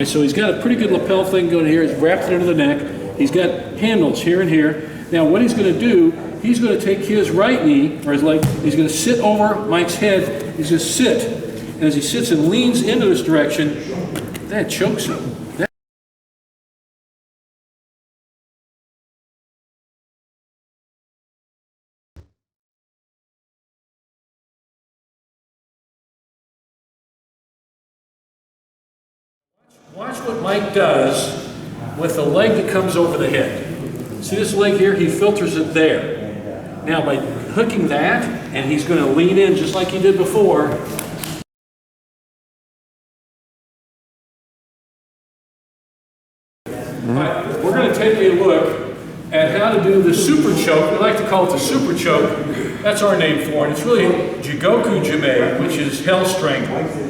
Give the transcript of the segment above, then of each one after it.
So he's got a pretty good lapel thing going here. He's wrapped it under the neck. He's got handles here and here. Now what he's going to do, he's going to take his right knee, or his leg, he's going to sit over Mike's head. He's going to sit. And as he sits and leans into this direction, that chokes him. Watch what Mike does with the leg that comes over the head. See this leg here? He filters it there. Now by hooking that, and he's going to lean in just like he did before. Right, we're going to take a look at how to do the super choke. We like to call it the super choke. That's our name for it. It's really Jigoku Jime, which is hell strangle.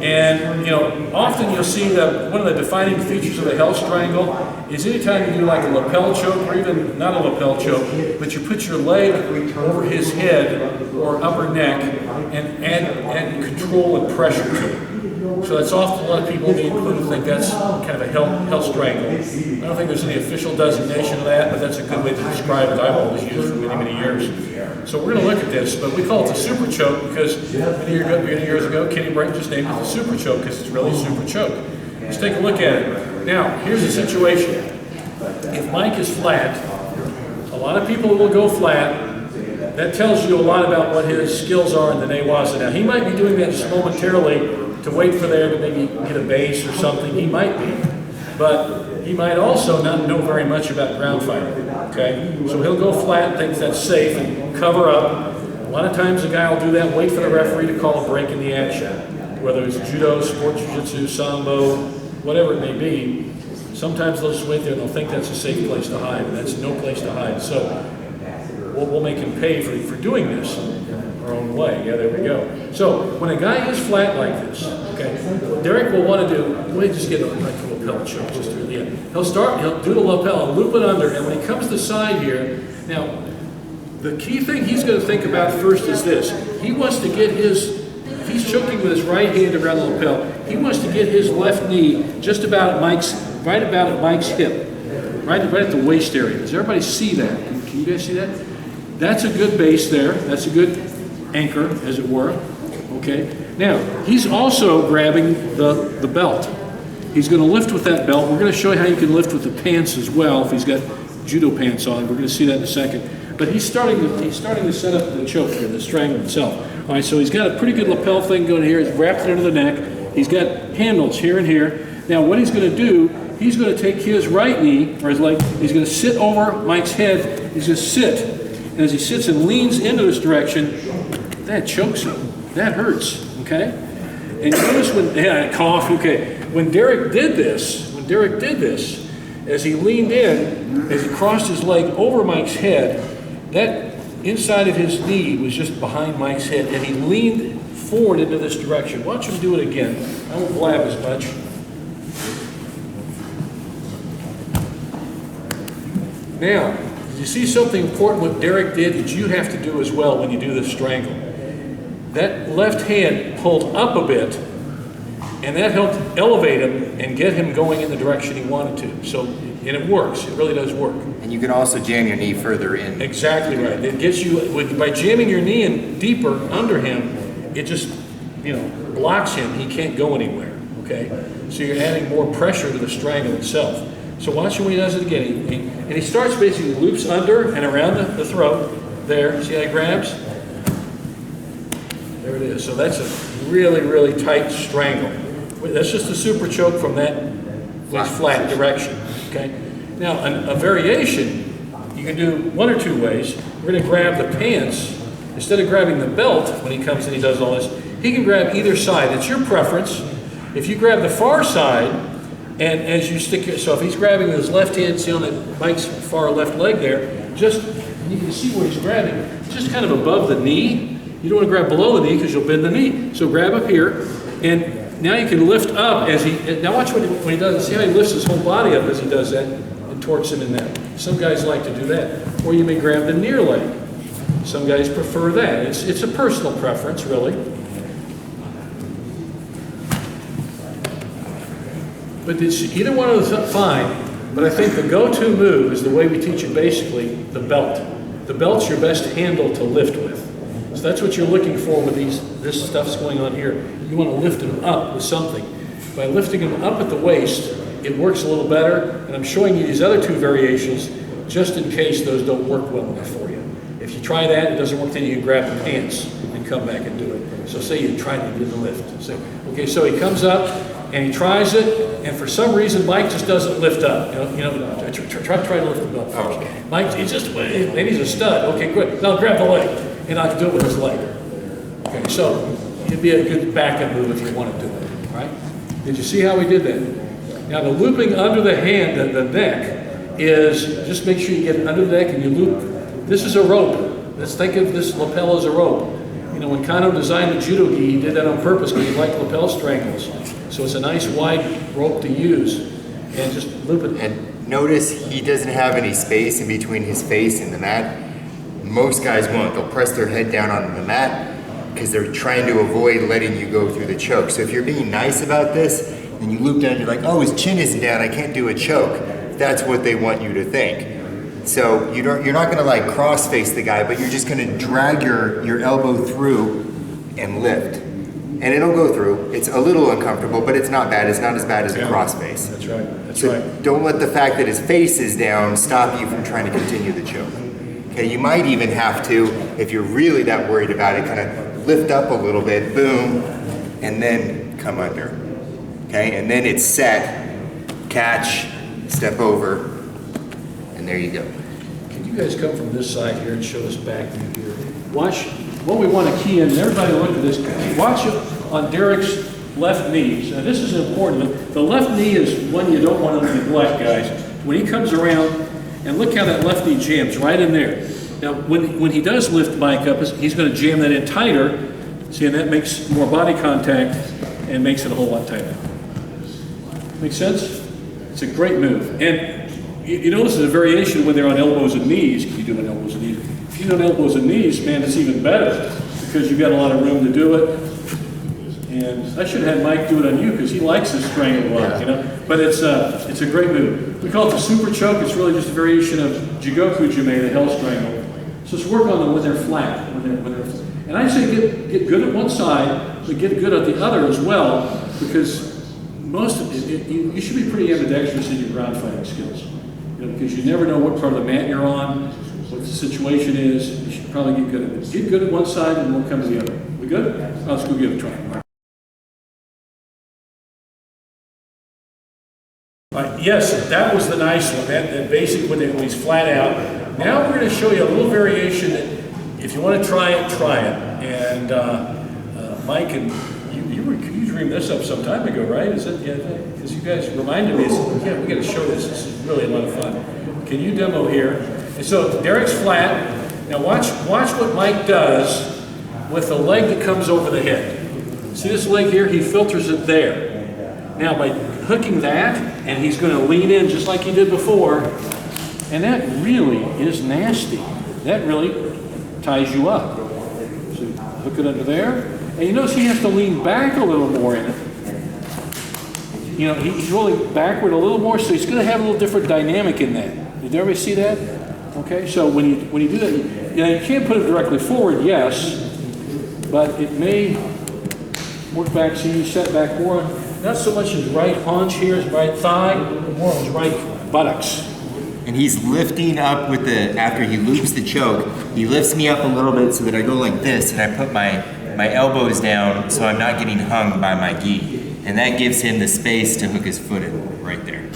And, you know, often you'll see that one of the defining features of the hell strangle is anytime you do like a lapel choke, or even not a lapel choke, but you put your leg over his head or upper neck and add control and pressure to it. So that's often a lot of people, me included, think that's kind of a hell strangle. I don't think there's any official designation of that, but that's a good way to describe it. I've always used for many, many years. So we're going to look at this, but we call it the super choke because many years ago, Kenny Brayton just named it the super choke because it's really super choke. Let's take a look at it. Now, here's the situation. If Mike is flat, a lot of people will go flat. That tells you a lot about what his skills are in the newaza. Now, he might be doing that just momentarily to wait for there to maybe get a base or something. He might be. But he might also not know very much about ground fighting. Okay? So he'll go flat and thinks that's safe and cover up. A lot of times a guy will do that, wait for the referee to call a break in the action. Whether it's Judo, sport Jiu-Jitsu, Sambo, whatever it may be. Sometimes they'll just wait there and they'll think that's a safe place to hide. And that's no place to hide. So we'll make him pay for doing this our own way. Yeah, there we go. So when a guy is flat like this, okay, what Derek will want to do, let me just get like a lapel choke, just to the end. He'll do the lapel and loop it under, and when he comes to the side here, now the key thing he's going to think about first is this. He wants to get his, if he's choking with his right hand around the lapel, he wants to get his left knee just about right about at Mike's hip, right at the waist area. Does everybody see that? Can you guys see that? That's a good base there. That's a good anchor, as it were. Okay. Now, he's also grabbing the belt. He's going to lift with that belt. We're going to show you how you can lift with the pants as well if he's got judo pants on. We're going to see that in a second. But he's starting to set up the choke here, the strangle itself. All right, so he's got a pretty good lapel thing going here. He's wrapped it under the neck. He's got handles here and here. Now, what he's going to do, he's going to take his right knee, or his leg, he's going to sit over Mike's head. He's going to sit. And as he sits and leans into this direction, that chokes him. That hurts, okay? And notice when, cough, okay. When Derek did this, as he leaned in, as he crossed his leg over Mike's head, that inside of his knee was just behind Mike's head, and he leaned forward into this direction. Watch him do it again. I won't blab as much. Now, did you see something important what Derek did that you have to do as well when you do the strangle? That left hand pulled up a bit, and that helped elevate him and get him going in the direction he wanted to. So, and it works. It really does work. And you can also jam your knee further in. Exactly right. It gets you, by jamming your knee in deeper under him, it just, blocks him. He can't go anywhere, okay? So you're adding more pressure to the strangle itself. So watch him when he does it again. And he starts basically loops under and around the throat. There, see how he grabs? There it is. So that's a really, really tight strangle. That's just a super choke from that flat direction. Okay. Now, a variation, you can do one or two ways. We're going to grab the pants. Instead of grabbing the belt when he comes and he does all this, he can grab either side. It's your preference. If you grab the far side, and as you stick your, so if he's grabbing with his left hand, see on that Mike's far left leg there, just, you can see where he's grabbing, just kind of above the knee. You don't want to grab below the knee because you'll bend the knee. So grab up here, and now you can lift up as he, now watch when he does it. See how he lifts his whole body up as he does that and torques him in that. Some guys like to do that. Or you may grab the near leg. Some guys prefer that. It's a personal preference, really. But either one of those is fine, but I think the go-to move is the way we teach it basically, the belt. The belt's your best handle to lift with. So that's what you're looking for with this stuff's going on here. You want to lift them up with something. By lifting them up at the waist, it works a little better, and I'm showing you these other two variations just in case those don't work well enough for you. If you try that, it doesn't work, then you can grab the pants and come back and do it. So say you try to do the lift. So, okay, so he comes up and he tries it, and for some reason Mike just doesn't lift up. Try to lift him up first. Okay. Mike, maybe he's a stud. Okay, good. Now grab the leg, and I can do it with his leg. Okay, so it'd be a good backup move if you want to do it. All right? Did you see how we did that? Now the looping under the hand, the neck, is just make sure you get it under the neck and you loop. This is a rope. Let's think of this lapel as a rope. You know, when Kano designed the judo gi, he did that on purpose because he liked lapel strangles. So it's a nice wide rope to use, and just loop it. And notice he doesn't have any space in between his face and the mat. Most guys won't. They'll press their head down on the mat because they're trying to avoid letting you go through the choke. So if you're being nice about this, and you loop down, you're like, oh, his chin isn't down, I can't do a choke. That's what they want you to think. So you're not gonna like cross face the guy, but you're just gonna drag your elbow through and lift. And it'll go through. It's a little uncomfortable, but it's not bad. It's not as bad as a cross face. That's right, that's So right. don't let the fact that his face is down stop you from trying to continue the choke. Okay, you might even have to, if you're really that worried about it, kind of lift up a little bit, boom, and then come under. Okay, and then it's set, catch, step over, and there you go. Can you guys come from this side here and show us back in here? Watch what we want to key in, and everybody look at this. Watch it on Derek's left knee. Now this is important. The left knee is one you don't want to neglect, guys. When he comes around, and look how that left knee jams right in there. Now when he does lift Mike up, he's going to jam that in tighter. See, and that makes more body contact and makes it a whole lot tighter. Make sense? It's a great move. And you notice there's a variation when they're on elbows and knees. You do on elbows and knees. If you do on elbows and knees, man, it's even better because you've got a lot of room to do it. And I should have had Mike do it on you because he likes this strangle block, you know. But it's a great move. We call it the super choke. It's really just a variation of Jigoku Jime, the hell strangle. So let's work on them when they're flat. And I say get good at one side, but get good at the other as well, because you should be pretty ambidextrous in your ground fighting skills. You know, because you never know what part of the mat you're on, what the situation is. You should probably get good at this. Get good at one side and we'll come to the other. We good? Let's go give it a try. Yes, that was the nice one. That basic when he's flat out. Now we're going to show you a little variation that if you want to try it, try it. And Mike, and you dreamed this up some time ago, right? Is it? Yeah, because you guys reminded me. Yeah, we got to show this. This is really a lot of fun. Can you demo here? And so Derek's flat. Now watch what Mike does with the leg that comes over the head. See this leg here? He filters it there. Now by hooking that, and he's going to lean in just like he did before, and that really is nasty. That really ties you up. So hook it under there, and you notice he has to lean back a little more in it. You know, he's rolling backward a little more, so he's going to have a little different dynamic in that. Did everybody see that? Okay, so when you do that, you can't put it directly forward, yes, but it may work back. See, you set back more. Not so much his right haunch here, his right thigh, but more his right buttocks. And he's lifting up with after he loops the choke, he lifts me up a little bit so that I go like this and I put my elbows down so I'm not getting hung by my gi. And that gives him the space to hook his foot in right there.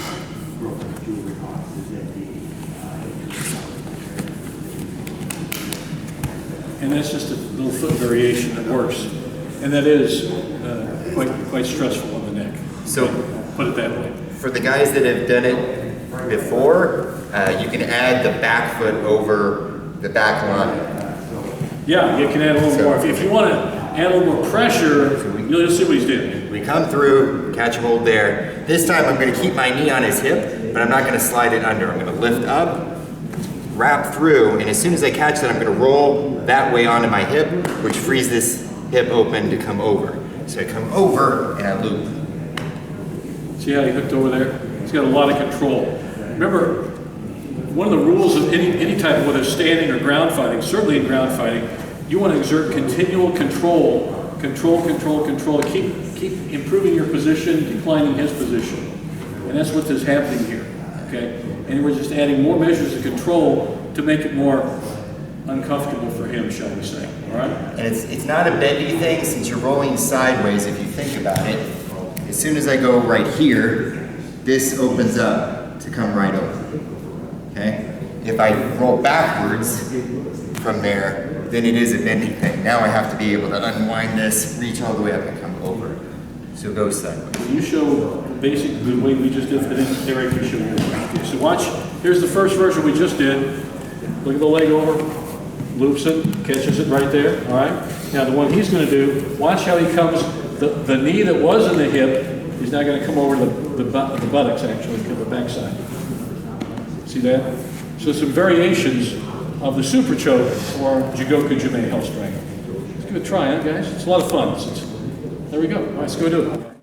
And that's just a little foot variation that works. And that is quite stressful on the neck. So put it that way. For the guys that have done it before, you can add the back foot over the back line. Yeah, you can add a little more. If you want to add a little more pressure, you'll see what he's doing. We come through, catch a hold there. This time I'm going to keep my knee on his hip, but I'm not going to slide it under. I'm going to lift up, wrap through, and as soon as I catch that, I'm going to roll that way onto my hip, which frees this hip open to come over. So I come over and I loop. See how he hooked over there? He's got a lot of control. Remember, one of the rules of any type of, whether standing or ground fighting, certainly in ground fighting, you want to exert continual control. Control. Keep improving your position, declining his position. And that's what is happening here, okay? And we're just adding more measures of control to make it more uncomfortable for him, shall we say, all right? And it's not a bendy thing since you're rolling sideways if you think about it. As soon as I go right here, this opens up to come right over, okay? If I roll backwards from there, then it is a bending thing. Now I have to be able to unwind this, reach all the way up and come over. So go sideways. Can you show basically the way we just did for this? Derek, you show yours. Okay, so watch, here's the first version we just did. Look at the leg over, loops it, catches it right there, all right? Now the one he's gonna do, watch how he comes, the knee that was in the hip, he's now gonna come over the buttocks actually, to the backside. See that? So some variations of the super choke or Jigoku Jime Hell Strangle. Let's give it a try, huh, guys? It's a lot of fun. There we go. All right, let's go do it.